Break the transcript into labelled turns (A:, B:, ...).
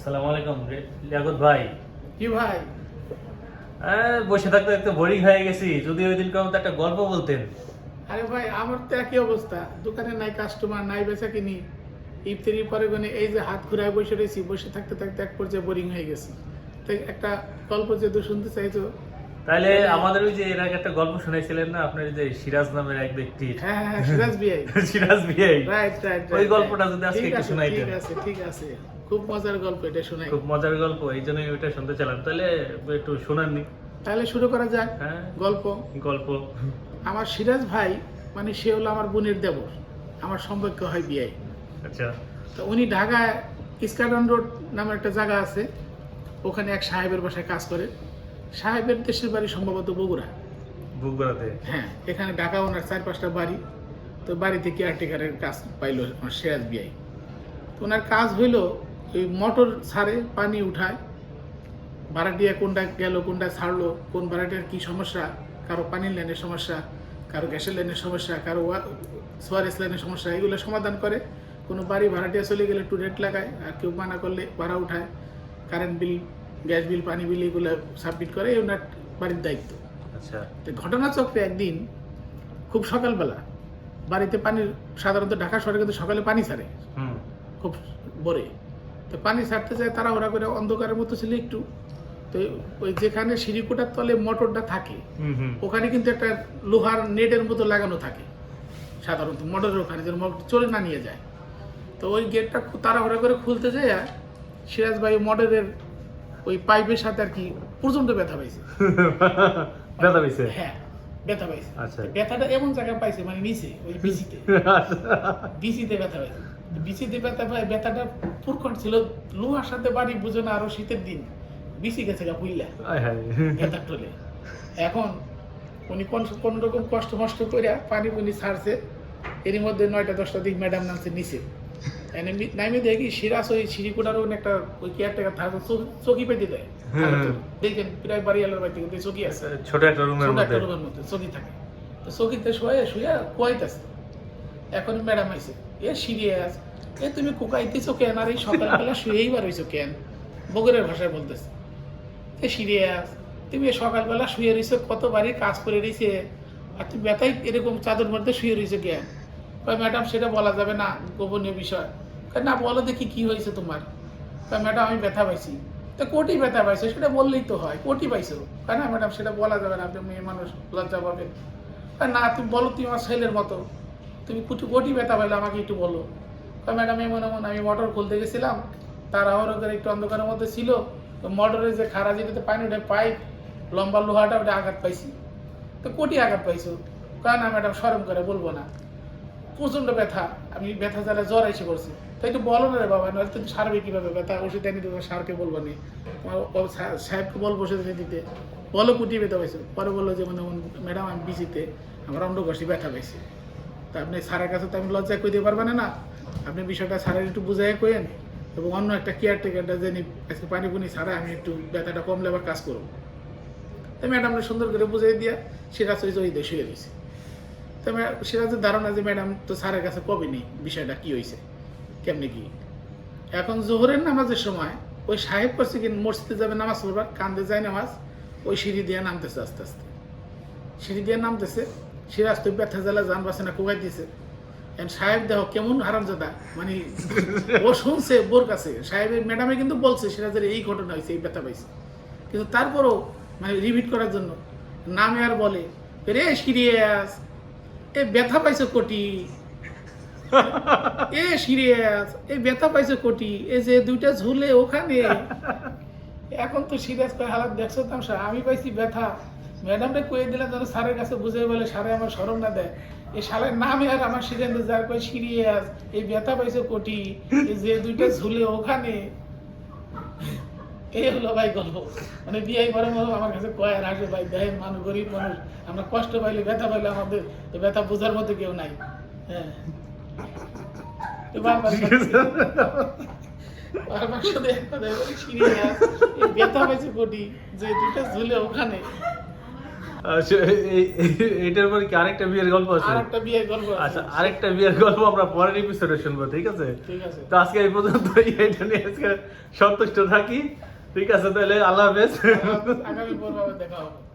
A: আসসালামু আলাইকুম লিয়াকত ভাই।
B: কি ভাই?
A: বসে থাকতে একটু বোরিং হয়ে গেছি, যদি ওই দিন কেমন একটা গল্প বলতেন।
B: আরে ভাই, আমার তো একই অবস্থা, দোকানে নাই কাস্টমার, নাই বেচা কিনি। ইফতারির পরে এই যে হাত ঘুরায় বসে রয়েছি, বসে থাকতে থাকতে এক পর্যায়ে বোরিং হয়ে গেছি। তাই একটা গল্প যেহেতু শুনতে চাইছো,
A: তাহলে আমাদের ওই যে এর আগে একটা গল্প শুনেছিলেন না আপনার, যে সিরাজ নামের এক ব্যক্তি।
B: হ্যাঁ হ্যাঁ হ্যাঁ, সিরাজ বিআই।
A: সিরাজ বিআই,
B: রাইট রাইট,
A: ওই গল্পটা যদি আজকে একটু শোনাইতেন।
B: ঠিক আছে ঠিক আছে, খুব মজার গল্প, এটা শোনাই।
A: খুব মজার গল্প, এই জন্যই ওইটা শুনতে চাইলাম। তাহলে একটু শোনাননি।
B: তাহলে শুরু করা যাক।
A: হ্যাঁ,
B: গল্প।
A: গল্প।
B: আমার সিরাজ ভাই, সে হলো আমার বোনের দেবর, আমার সম্পর্ক হয় বিআই।
A: আচ্ছা।
B: তো উনি ঢাকায় ইস্কাটন রোড নামের একটা জায়গা আছে, ওখানে এক সাহেবের বাসায় কাজ করে। সাহেবের দেশের বাড়ি সম্ভবত বগুড়া।
A: বুকবেড়াতে।
B: হ্যাঁ, এখানে ঢাকা ওনার 4-5টা বাড়ি। তো বাড়িতে কেয়ারটেকারের কাজ পাইলো আমার সিরাজ বিআই। তো ওনার কাজ হইল ওই মোটর ছাড়ে, পানি উঠায়, ভাড়াটিয়া কোনটা গেল, কোনটা ছাড়লো, কোন ভাড়াটিয়ার কী সমস্যা, কারো পানির লাইনের সমস্যা, কারো গ্যাসের লাইনের সমস্যা, কারো সোয়ারেস লাইনের সমস্যা, এগুলো সমাধান করে। কোনো বাড়ি ভাড়াটিয়া চলে গেলে একটু রেট লাগায়, আর কেউ মানা করলে ভাড়া উঠায়, কারেন্ট বিল, গ্যাস বিল, পানি বিল এগুলো সাবমিট করে, এই ওনার বাড়ির দায়িত্ব।
A: আচ্ছা।
B: তো ঘটনাচক্রে একদিন খুব সকালবেলা বাড়িতে পানির, সাধারণত ঢাকা শহরে কিন্তু সকালে পানি ছাড়ে খুব ভোরে। তো পানি ছাড়তে যায় তারা ওরা করে, অন্ধকারের মতো ছিল একটু। তো ওই যেখানে সিঁড়িকোটার তলে মোটরটা থাকে, ওখানে কিন্তু একটা লোহার নেটের মতো লাগানো থাকে সাধারণত মোটরের ওখানে, যেন মোটর চলে না নিয়ে যায়। তো ওই গেটটা তাড়াহুড়া করে খুলতে যায়, সিরাজ ভাই মোটরের ওই পাইপের সাথে আর কি প্রচন্ড ব্যথা পাইছে।
A: ব্যথা পাইছে?
B: হ্যাঁ, ব্যথা পাইছে।
A: আচ্ছা।
B: ব্যথাটা এমন জায়গায় পাইছে, নিচে ওই বিচিতে, বিচিতে ব্যথা পাইছে। বিচিতে ব্যথা পাই, ব্যথাটা পুরকট ছিল, লোহার সাথে বাড়ি বুঝো না, আরো শীতের দিন বিচি গেছে গা বুইলা ব্যথার টলে। এখন উনি কোন রকম কষ্ট মষ্ট করে পানি পুনি ছাড়ছে। এর মধ্যে 9টা-10টা দিক ম্যাডাম নামছে নিচে, নামে দেখি সিরাজ ওই সিঁড়িকোটার একটা ওই কেয়ারটেকার থাকে, চকি পেতে দেয়। দেখেন প্রায় বাড়ি এলার বাড়িতে কিন্তু চকি আছে,
A: ছোট একটা রুমের
B: মধ্যে চকি থাকে। তো চকিতে শুয়ে কুয়াইতেছে। এখন ম্যাডাম আইছে, সিরিয়াস, তুমি কুকাইতেছো কেন, আর এই সকালবেলা শুয়েই বার হইছো কেন, বগুড়ার ভাষায় বলতেছে। সিরিয়াস, তুমি সকালবেলা শুয়ে রয়েছো, কত বাড়ির কাজ করে রয়েছে, আর তুমি ব্যথাই এরকম চাদর মধ্যে শুয়ে রয়েছে কেন? ম্যাডাম সেটা বলা যাবে না, গোপনীয় বিষয়। না, বলো দেখি কি হয়েছে তোমার। ম্যাডাম আমি ব্যথা পাইছি। তো কোটি ব্যথা পাইছো, সেটা বললেই তো হয়, কোটি পাইছো। না ম্যাডাম সেটা বলা যাবে না, আপনি মেয়ে মানুষ, লজ্জা পাবেন। না, তুমি বলো, তুমি আমার ছেলের মতো, তুমি কোটি ব্যথা পাইলে আমাকে একটু বলো। ম্যাডাম এমন আমি মোটর খুলতে গেছিলাম, তাড়াহুড়ো করে একটু অন্ধকারের মধ্যে ছিল, তো মোটরের যে খারা যেটাতে পানি ওঠে পাইপ, লম্বা লোহাটা, ওটা আঘাত পাইছি। তো কোটি আঘাত পাইছো? না ম্যাডাম শরম করে বলবো না, প্রচন্ড ব্যথা, আমি ব্যথা জ্বালা জ্বর এসে করছি। তাই একটু বলো না রে বাবা, নয় তুমি সারবে কিভাবে ব্যথা, ওষুধ এনে দেবো, সারকে বলবো নি, সাহেবকে বলবো ওষুধ এনে দিতে, বলো কুটি ব্যথা পাইছো। পরে বললো যে ম্যাডাম আমি বিচিতে আমার অন্ডকোষে ব্যথা পাইছি। তা আপনি স্যারের কাছে তো আমি লজ্জায় কই দিতে পারবেন না, আপনি বিষয়টা স্যারের একটু বুঝাই কইেন, এবং অন্য একটা কেয়ারটেকারটা জেনে আজকে পানি পুনি ছাড়া আমি একটু ব্যথাটা কমলে আবার কাজ করবো। তাই ম্যাডামরা সুন্দর করে বুঝাই দিয়া সিরাজ ওই দিয়ে শুয়ে দিয়েছে। তো সিরাজের ধারণা যে ম্যাডাম তো স্যারের কাছে কবে নেই বিষয়টা কি হয়েছে, কেমনি কি। এখন জোহরের নামাজের সময় ওই সাহেব করছে কি, মসজিদে যাবে নামাজ পড়বার, কান্দে যায় নামাজ, ওই সিঁড়ি দিয়ে নামতেছে, আস্তে আস্তে সিঁড়ি দিয়ে নামতেছে। সিরাজ তো ব্যথা জ্বালা যান বাসে না কোকাই দিয়েছে। সাহেব দেখো কেমন হারামজাদা, ও শুনছে বোর কাছে, সাহেবের ম্যাডামে কিন্তু বলছে সিরাজের এই ঘটনা হয়েছে, এই ব্যথা পাইছে, কিন্তু তারপরও রিপিট করার জন্য নামে আর বলে, রে সিরিয়াস, এ ব্যথা পাইছে কোটি, এ সিরিয়াস, এই ব্যথা পাইছে কোটি, এই যে দুইটা ঝুলে ওখানে। এখন তো সিরিয়াস করে হালাত দেখছো তামসা, আমি পাইছি ব্যথা, ম্যাডামটা কয়ে দিলাম যেন স্যারের কাছে বুঝে বলে, স্যারে আমার শরম না দেয়, এই শালের নামে আর আমার সিদ্ধান্ত যার কয় সিরিয়াস, এই ব্যথা পাইছে কোটি, এই যে দুইটা ঝুলে ওখানে। এই হলো ভাই গল্প। বিয়ে করে আমার কাছে কয় আর আসে, ভাই দেখেন মানুষ, গরিব মানুষ, আমরা কষ্ট পাইলে ব্যথা পাইলে আমাদের তো ব্যথা বোঝার মতো কেউ নাই। হ্যাঁ, ব্যথা পাইছে কোটি, যে দুইটা ঝুলে ওখানে।
A: আচ্ছা, এইটার পরে কি আরেকটা বিয়ের গল্প আছে?
B: আর একটা বিয়ের গল্প আছে।
A: আচ্ছা, আরেকটা বিয়ের গল্প আমরা পরের এপিসোডে শুনবো, ঠিক আছে?
B: ঠিক আছে।
A: তো আজকে এই পর্যন্ত, এটা নিয়ে আজকে সন্তুষ্ট থাকি। ঠিক আছে, তাহলে আল্লাহ হাফেজ।
B: আগামী পর্বে আবার দেখা হবে।